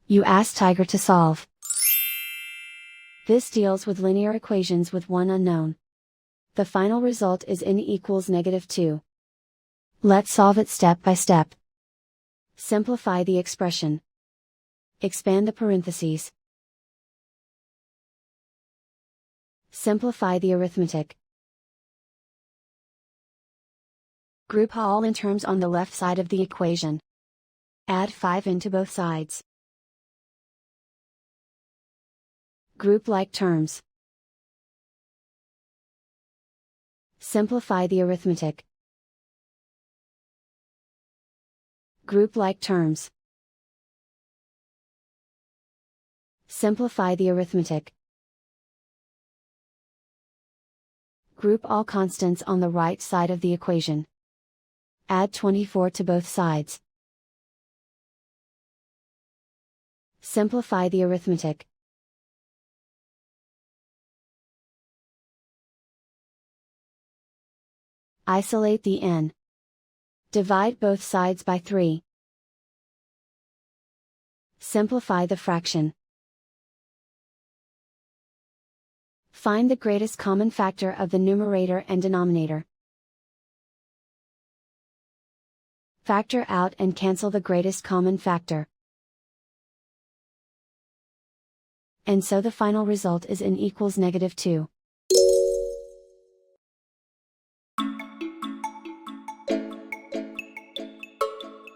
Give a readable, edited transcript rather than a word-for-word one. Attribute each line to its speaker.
Speaker 1: You ask Tiger to solve. This deals with linear equations with one unknown. The final result is n equals -2. Let's solve it step by step. Simplify the expression. Expand the parentheses. Simplify the arithmetic. Group all in terms on the left side of the equation. Add 5 into both sides. Group like terms. Simplify the arithmetic. Group like terms. Simplify the arithmetic. Group all constants on the right side of the equation. Add 24 to both sides. Simplify the arithmetic. Isolate the n. Divide both sides by 3. Simplify the fraction. Find the greatest common factor of the numerator and denominator. Factor out and cancel the greatest common factor. And so the final result is n equals -2.